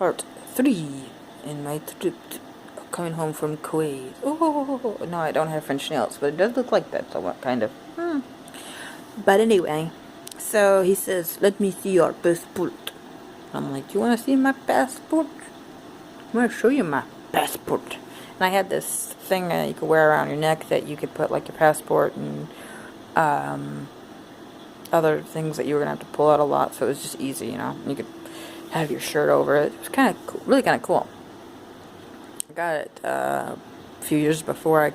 Part 3 in my trip coming home from Kuwait. Oh, no, I don't have French nails, but it does look like that somewhat, kind of. But anyway, so he says, let me see your passport. I'm like, do you want to see my passport? I'm going to show you my passport. And I had this thing that you could wear around your neck that you could put like your passport and other things that you were going to have to pull out a lot, so it was just easy, you know. You could have your shirt over it. It was kind of cool, really kind of cool. I got it a few years before I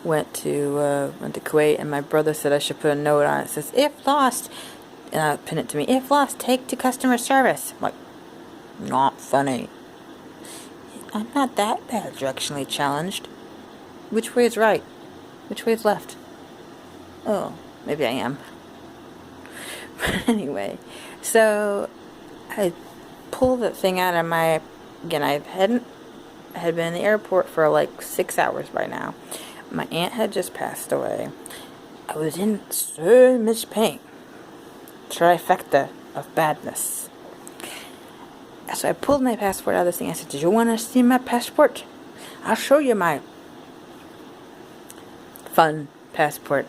went to Kuwait, and my brother said I should put a note on it. It says, if lost, and I pin it to me, if lost, take to customer service. I'm like, not funny. I'm not that bad directionally challenged. Which way is right? Which way is left? Oh, maybe I am. But anyway, so I pulled that thing out of my, again, I had been in the airport for like 6 hours by now. My aunt had just passed away. I was in so much pain. Trifecta of badness. So I pulled my passport out of this thing. I said, "Did you want to see my passport? I'll show you my fun passport."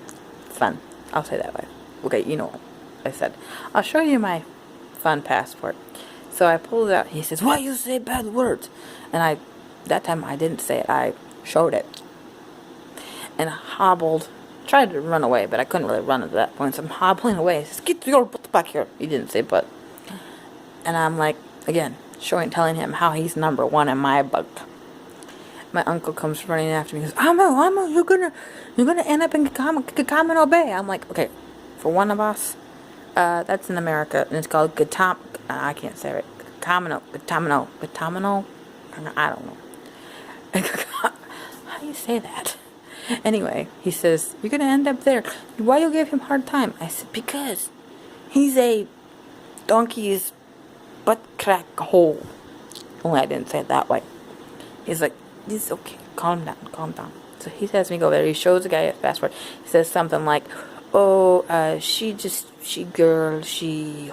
Fun. I'll say that way. Okay, you know what I said. I'll show you my fun passport. So I pulled it out. He says, "Why you say bad words?" And that time I didn't say it. I showed it. And I hobbled. Tried to run away, but I couldn't really run at that point. So I'm hobbling away. He says, "Get your butt back here." He didn't say but. And I'm like, again, telling him how he's number one in my book. My uncle comes running after me. He goes, Amo, you're gonna end up in Kamino Bay. I'm like, okay, for one of us, that's in America, and it's called I can't say it. Gatamino. I don't know. How do you say that? Anyway, he says, you're gonna end up there. Why you give him a hard time? I said, because he's a donkey's butt crack hole. Only I didn't say it that way. He's like, it's okay, calm down. So he has me go there. He shows the guy his passport. He says something like, oh, she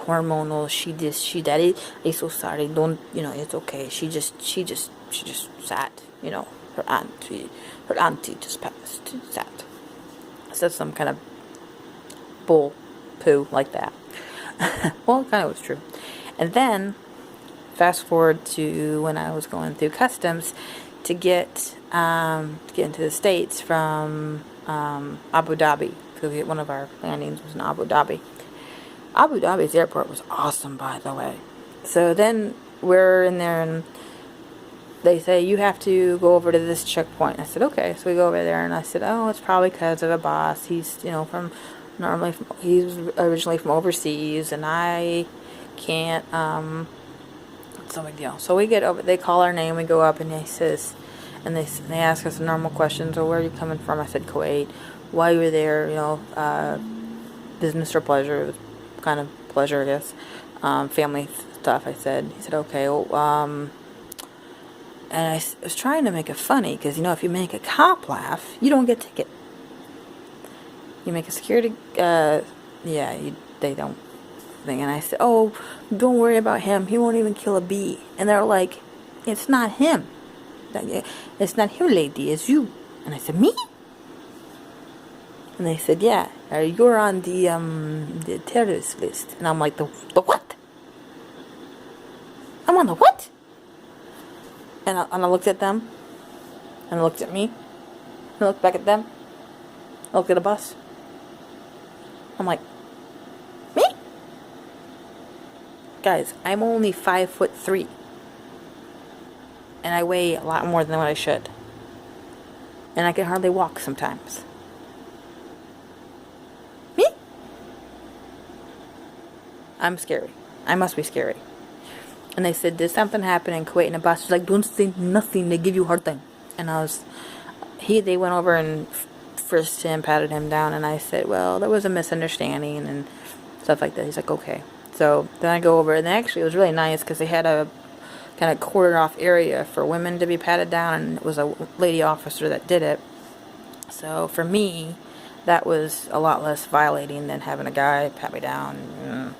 hormonal, she this, she that. I'm so sorry, don't, it's okay. She just sad, her auntie just passed, sad. Says some kind of bull poo like that. Well, it kind of was true. And then, fast forward to when I was going through customs to get into the States from Abu Dhabi. Because one of our landings was in Abu Dhabi. Abu Dhabi's airport was awesome, by the way. So then we're in there, and they say, you have to go over to this checkpoint. I said, okay. So we go over there, and I said, oh, it's probably because of a boss. He's, he's originally from overseas, and I can't, it's no big deal. So we get over, they call our name, we go up, and he says, and they ask us normal questions. So where are you coming from? I said, Kuwait. Why you were there, business or pleasure? It was kind of pleasure, I guess. Family stuff, I said. He said, okay, well, and I was trying to make it funny, because, if you make a cop laugh, you don't get a ticket. You make a security, they don't thing. And I said, oh, don't worry about him. He won't even kill a bee. And they're like, it's not him. It's not him, lady. It's you. And I said, me? And they said, yeah, you're on the terrorist list. And I'm like, the what? I'm on the what? And I looked at them, and I looked at me, and I looked back at them, I looked at the bus. I'm like, me? Guys, I'm only 5'3", and I weigh a lot more than what I should, and I can hardly walk sometimes. Me? I'm scary. I must be scary. And they said, did something happen in Kuwait? And the boss was like, don't say nothing, they give you a hard time. And they went over and frisked him, patted him down, and I said, well, there was a misunderstanding and stuff like that. He's like, okay. So then I go over, and actually it was really nice, because they had a kind of quartered off area for women to be patted down, and it was a lady officer that did it. So for me, that was a lot less violating than having a guy pat me down.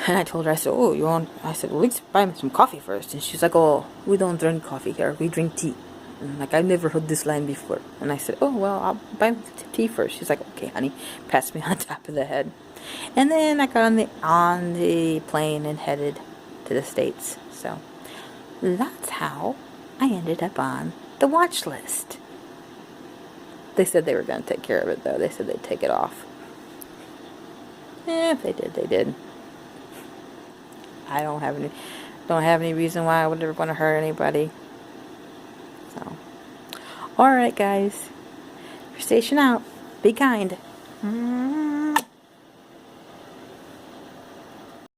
And I told her, I said, oh, you want, I said, well, let's buy me some coffee first. And she's like, oh, we don't drink coffee here. We drink tea. And like, I've never heard this line before. And I said, oh, well, I'll buy me some tea first. She's like, okay, honey. Passed me on top of the head. And then I got on the plane and headed to the States. So that's how I ended up on the watch list. They said they were going to take care of it, though. They said they'd take it off. If they did, they did. I don't have any reason why I would ever want to hurt anybody. So, all right, guys. Station out. Be kind.